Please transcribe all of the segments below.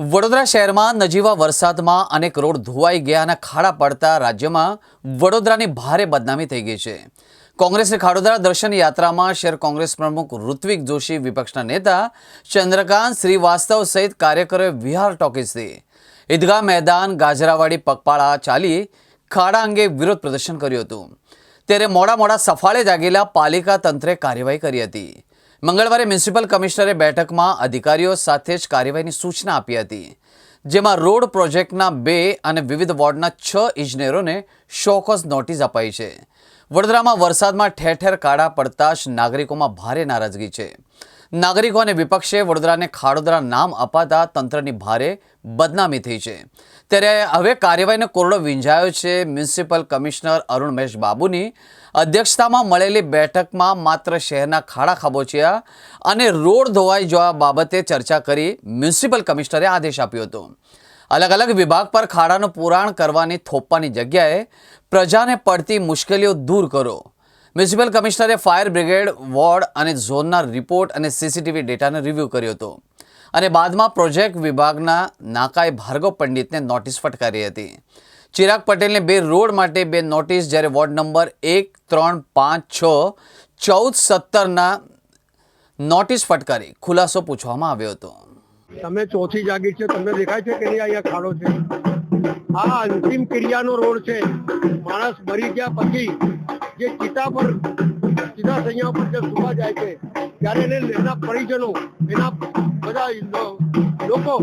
વડોદરા શહેરમાં નજીવા વરસાદમાં અનેક રોડ ધોવાઈ ગયા અને ખાડા પડતા રાજ્યમાં વડોદરાની ભારે બદનામી થઈ ગઈ છે. કોંગ્રેસે ખાડોદરા દર્શન યાત્રામાં શહેર કોંગ્રેસ પ્રમુખ ઋત્વિક જોશી, વિપક્ષના નેતા ચંદ્રકાંત શ્રીવાસ્તવ સહિત કાર્યકરોએ વિહાર ટોકીઝથી ઈદગાહ મેદાન, ગાજરાવાડી પગપાળા ચાલી ખાડા અંગે વિરોધ પ્રદર્શન કર્યું હતું. ત્યારે મોડા સફાળે જાગેલા પાલિકા તંત્રે કાર્યવાહી કરી હતી. મંગળવારે મ્યુનિસિપલ કમિશનરે બેઠકમાં અધિકારીઓ સાથે જ કાર્યવાહીની સૂચના આપી હતી, જેમાં રોડ પ્રોજેક્ટના 2 અને વિવિધ વોર્ડના 6 ઇજનેરોને શોકોઝ નોટિસ અપાઈ છે. વડોદરામાં વરસાદમાં ઠેર ઠેર ખાડા પડતા જ નાગરિકોમાં ભારે નારાજગી છે. નાગરિકો અને વિપક્ષે વડોદરાને ખાડોદરા નામ અપાતા તંત્રની ભારે બદનામી થઈ છે. ત્યારે હવે કાર્યવાહીનો કોરડો વીંઝાયો છે. મ્યુનિસિપલ કમિશનર અરુણ મહેશ બાબુની અધ્યક્ષતામાં મળેલી બેઠકમાં માત્ર શહેરના ખાડા ખાબોચિયા અને રોડ ધોવાઈ જવા બાબતે ચર્ચા કરી મ્યુનિસિપલ કમિશનરે આદેશ આપ્યો હતો. અલગ અલગ વિભાગ પર ખાડાનું પુરાણ કરવાની થોપવાની જગ્યાએ પ્રજાને પડતી મુશ્કેલીઓ દૂર કરો. મ્યુનિસિપલ કમિશનરે ફાયર બ્રિગેડ, વોર્ડ અને ઝોનના રિપોર્ટ અને સીસીટીવી ડેટાનો રિવ્યૂ કર્યો હતો અને બાદમાં પ્રોજેક્ટ વિભાગના નાકાએ ભાર્ગવ પંડિતને નોટિસ ફટકારી હતી. ચિરાગ પટેલને 2 રોડ માટે 2 નોટિસ, જ્યારે વોર્ડ નંબર 1, 3, 5, 6, 14, 17ના નોટિસ ફટકારી ખુલાસો પૂછવામાં આવ્યો હતો. તમે ચોથી જાગીર છે, તમને દેખાય છે કે નહીં અહીંયા ખાડો છે? આ અંતિમ ક્રિયાનો રોડ છે. માણસ મરી ગયા પછી જે ચિતા સૈયા પર જે સુવા જાય છે, ત્યારે એના પરિજનો, એના બધા લોકો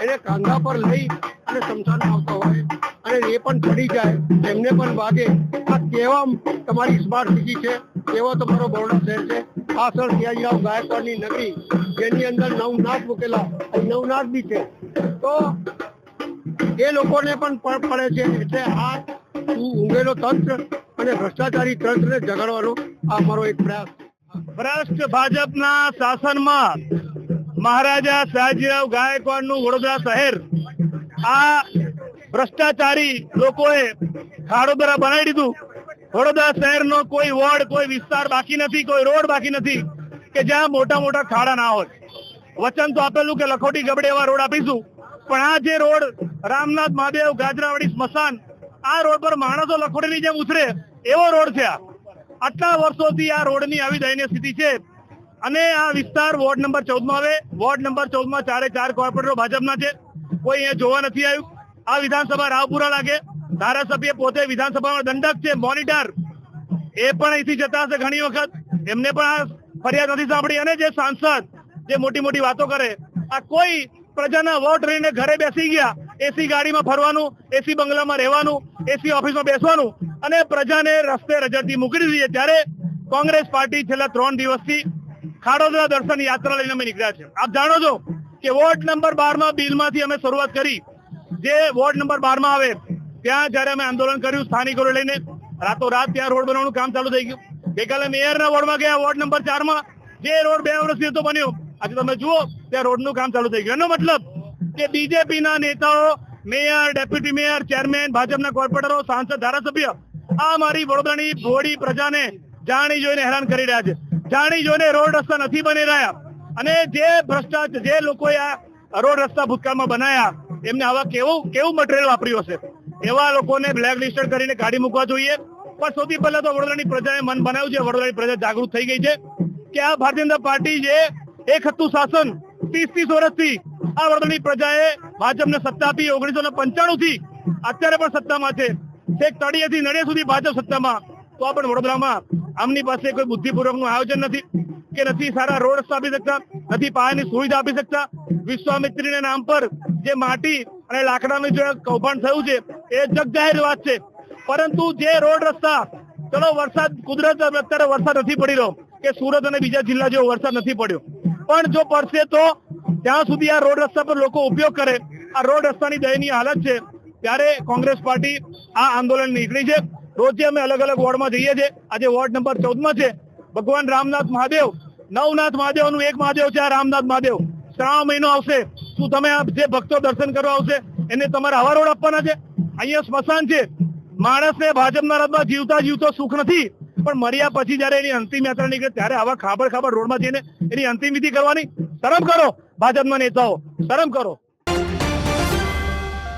એને કાંધા પર લઈ અને શમશાન આવતા હોય અને એ પણ ચડી જાય, એમને પણ વાગે. આ કેવા તમારી સ્માર્ટ સિટી છે, કેવો તમારો બરોડા શહેર છે. આ સર સિયાજીરાવ ગાયકવાડની નગરી, જેની અંદર નવનાથ મૂકેલા, નવનાથ બી છે, તો એ લોકોને પણ પડે છે. એટલે આ ઊંઘેલો તંત્ર અને ભ્રષ્ટાચારી તંત્રને જગાડવાનો આ અમારો એક પ્રયાસ. ભ્રષ્ટ ભાજપના શાસનમાં મહારાજા સયાજીરાવ ગાયકવાડનું વડોદરા શહેર આ ભ્રષ્ટાચારી લોકોએ ખાડોદરા બનાવી દીધું. વડોદરા શહેરનો કોઈ વોર્ડ, કોઈ વિસ્તાર બાકી નથી, કોઈ રોડ બાકી નથી કે જ્યાં મોટા ખાડા ના હોય. વચન તો આપેલું કે લખોટી ગબડે એવા રોડ આપીશું, પણ આ જે રોડ રામનાથ મહાદેવ, ગાજરાવાડી સ્મશાન, આ રોડ પર માણસો લખોટીની જેમ ઉતરે એવો રોડ છે. આટલા વર્ષોથી આ રોડની આવી દયનીય સ્થિતિ છે. અને આ વિસ્તાર વોર્ડ નંબર 14 માં આવે. વોર્ડ નંબર 14 માં 4 કોર્પોરેટરો ભાજપના છે. કોઈ અહીંયા જોવા નથી આવ્યું. આ વિધાનસભા રાવપુરા લાગે. ધારાસભ્ય પોતે વિધાનસભામાં દંડક છે, મોનિટર, એ પણ અહીંથી જતા હશે ઘણી વખત, એમને પણ આ ફરિયાદ નથી સાંભળી. અને જે સાંસદ જે મોટી વાતો કરે, આ કોઈ પ્રજાના વોટ લઈને ઘરે બેસી ગયા, એસી ગાડીમાં ફરવાનું, એસી બંગલામાં રહેવાનું, એસી ઓફિસમાં બેસવાનું અને પ્રજાને રસ્તે રજડતી મૂકી દીધી છે. ત્યારે કોંગ્રેસ પાર્ટી છેલ્લા 3 દિવસથી ખાડોદરા દર્શન યાત્રા લઈને અમે નીકળ્યા છે. આપ જાણો છો કે વોર્ડ નંબર 12 માં બિલમાંથી અમે શરૂઆત કરી. જે વોર્ડ નંબર 12 માં આવે ત્યાં જયારે અમે આંદોલન કર્યું સ્થાનિકોને લઈને, રાતોરાત ત્યાં રોડ બનાવવાનું કામ ચાલુ થઈ ગયું. ગઈકાલે મેયરના વોર્ડમાં ગયા, વોર્ડ નંબર 4 માં જે રોડ 2 વર્ષથી હતો બન્યો, આજે તમે જુઓ ત્યાં રોડનું કામ ચાલુ થઈ ગયું. એનો મતલબ કે બીજેપીના નેતાઓ, મેયર, ડેપ્યુટી મેયર, ચેરમેન, ભાજપના કોર્પોરેટરો, સાંસદ, ધારાસભ્ય આ મારી વડોદરાની ભોળી પ્રજાને જાણી જોઈને હેરાન કરી રહ્યા છે. જાણી જોઈને રોડ રસ્તા નથી બની રહ્યા. અને જે ભ્રષ્ટાચાર, જે લોકોએ આ રોડ રસ્તા ભૂતકાળમાં બનાયા, એમને આવા કેવું મટીરિયલ વાપર્યું હશે, એવા લોકોને બ્લેક લિસ્ટેડ કરીને કાઢી મૂકવા જોઈએ. પણ સૌથી પહેલા તો વડોદરાની પ્રજાએ મન બનાવ્યું છે. વડોદરાની પ્રજા જાગૃત થઈ ગઈ છે કે આ ભારતીય જનતા પાર્ટી જે એક હતું શાસન 30 વર્ષથી, આ વડોદરાની પ્રજાએ ભાજપને સત્તા આપી 1995 થી અત્યારે પણ સત્તામાં છે. છેક તળિયેથી નડિયા સુધી ભાજપ સત્તામાં, તો આ પણ વડોદરામાં આમની પાસે કોઈ બુદ્ધિપૂર્વકનું આયોજન નથી કે નથી સારા રોડ રસ્તા આપી શકતા, નથી પાયાની સુવિધા આપી શકતા. વિશ્વામિત્રીના નામ પર જે માટી અને લાકડાનું જે કૌભાંડ થયું છે એ જગજાહેર વાત છે. પરંતુ જે રોડ રસ્તા, ચલો વરસાદ, કુદરત અત્યારે વરસાદ નથી પડી રહ્યો કે સુરત અને બીજા જિલ્લા જેવો વરસાદ નથી પડ્યો, પણ જો પડશે તો ત્યાં સુધી આ રોડ રસ્તા પર લોકો ઉપયોગ કરે. આ રોડ રસ્તાની દયનીય હાલત છે. ત્યારે કોંગ્રેસ પાર્ટી આ આંદોલન નીકળી છે. રોજે અમે અલગ વોર્ડમાં જઈએ છીએ. આજે વોર્ડ નંબર 14 માં છે. ભગવાન રામનાથ મહાદેવ, નવનાથ મહાદેવનું એક મહાદેવ છે આ રામનાથ મહાદેવ. શ્રાવણ મહિનો આવશે, શું તમે જે ભક્તો દર્શન કરવા આવશે એને તમારે આવા રોડ આપવાના છે? અહીંયા સ્મશાન છે. માણસને ભાજપના રાજમાં જીવતા સુખ નથી, પણ મર્યા પછી જયારે એની અંતિમ યાત્રા નીકળે ત્યારે આવા ખાબડ રોડમાં જઈને એની અંતિમ વિધિ કરવાની શરમ કરો. ભાજપના નેતાઓ, શરમ કરો.